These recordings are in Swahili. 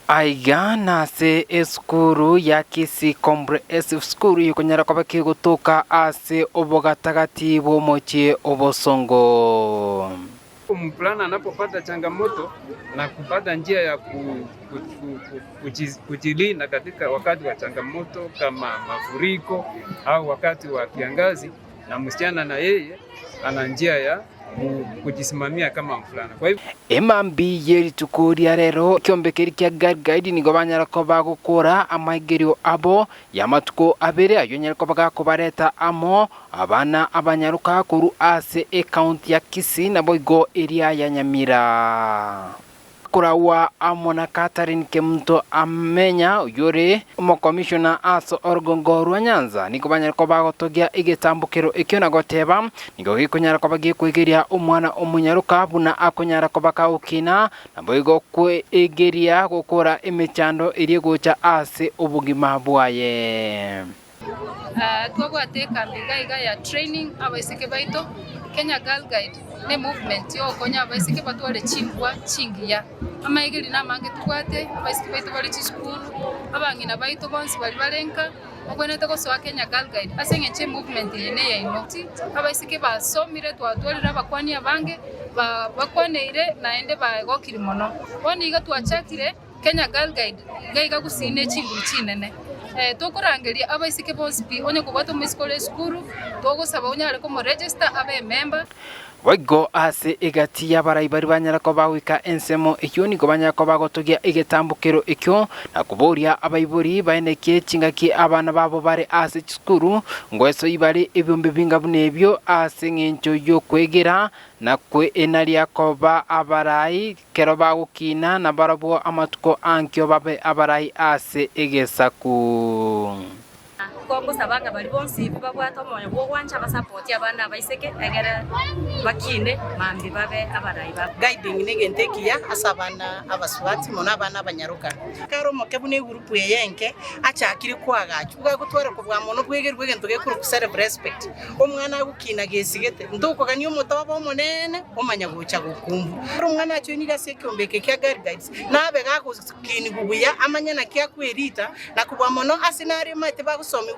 Aigana se eskuru ya Kisii Comprehensive School yukonyara kwa baki gutuka ase obogatagati bomochie obosongo. Mvulana anapopata changamoto na kupata njia ya kujilinda katika wakati wa changamoto kama mafuriko au wakati wa kiangazi, na msichana na yeye ana njia ya kujisimamia kama mvulana. Kwa hivyo emambi yeri tukuria rero kyombekeri kya guide nigo banyara ko bagukura amaigerio abo yamatuko abere ayonyera ko bagakubareta amo abana abanyaruka kuru ase account ya Kisii na boigo area ya Nyamira kurawa amona Catherine Kemto amenya yore mo commissioner aso orgongo rwa Nyanza niko banyara ko bagotogia igetambukiro ikyo na goteba nigo gikunyara ko bagiye kwegeria umwana omunyaruka buna akonyara ko bakaukina na boigo kwegeria gukora emechando iri gocha ase ubugima bwaye twagwateka mbiga ya training abaisike baito Kenya Girl Guide ne movement yo konya abaisike batware chimbwa chingiya amaigiri namange tukwate abaisike baito bali school abangina baito bonsi bali balenka ogwenete ko so Kenya Girl Guide asenge movement yene ya inoti abaisike basomire twatwalira abakwani abange bakwaneire naende bagokiri mono boniga twachakire Kenya Girl Guide gaiga kusine chinguru chinene tokurangeria abaisike bonsi onye kubata mu school togosaba onyare ko mo register abe member waigo ase igati ya baraibari banyara ko bawika ensemo ikyo niko banyara ko bagotogia igetambukiro ikyo na kuboria abaiburi baeneke chingaki abana babo bare ase chikuru ngweso ibari ibumbi bingabu nebyo ase ngencho yo kwegera na kwe enaria ko ba abarai kero bagukina na barabo amatuko ankyo babe abarai ase igesaku Kongo sabanga bali bonsi babwato moyo bwo wancha basupport abana baiseke egera bakinde mambi babe abarai ba guiding negentekia asabana abaswati mona abana abanyaruka karo mokebune group yeyenke achakiri kwaga chuga gutwara kubwa mono bwegerwe gentoge kuru self respect omwana gukina gesigete nduko kanyo mutaba monene omanya gucha gukumbu umwana acho ni gaseke ombeke kya guides nabe gakukini gubuya amanya na kya kwerita na kubwa mono asinari mate bagusoma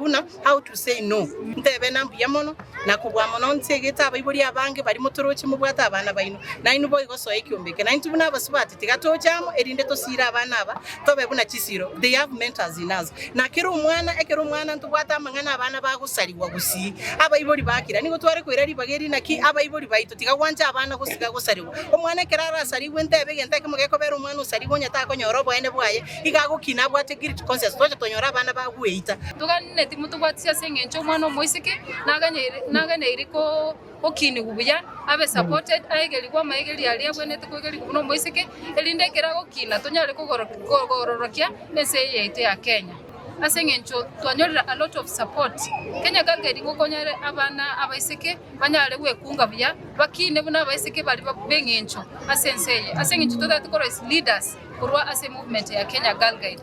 how to say no ntebe nambu yamono na kubwa mono ntegeta abayiburi abange bari mutorochi mu bwata abana baino naino boy go so ekyombeke naino tubuna abasubati tigatochamo erinde to sira abana aba tobe buna kisiro they have mentors in us na kero umwana ntubwata amangana abana bagusaliwa gusi abayiburi bakira nigo tware kwirari bageri naki abayiburi baito tigawanja abana gusiga gusaliwa umwana kerara saliwe ntebe gentake mugeko bero umwana usaliwo nyata ko nyorobo ene bwaye igagukina bwate guilt conscious toje tonyora abana bagueita tuganne timutu gwatsia sengencho mwana moisike nagane iriko okini gubuya abe supported aigeli kwa maigeli ali abwenete kwegeli kuno moisike elinde kerago kina tonyare kugororokia nese yeite ya Kenya asengencho twanyorera a lot of support Kenya Girl Guide ngokonyare abana abaisike banyare wekunga bya bakine buna abaisike bali bengencho asengencho tutakora leaders kurwa ase movement ya Kenya Girl Guide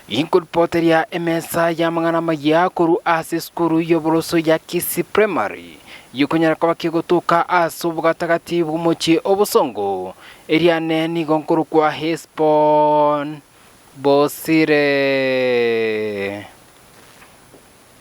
inkulpoteria emesa ya mangana maya kuru ase skuru yoboroso ya Kisii Primary yukonyara kwa kigotuka aso bugatagati bumochi obosongo eriane ni gonkuru kwa Hespon Bosire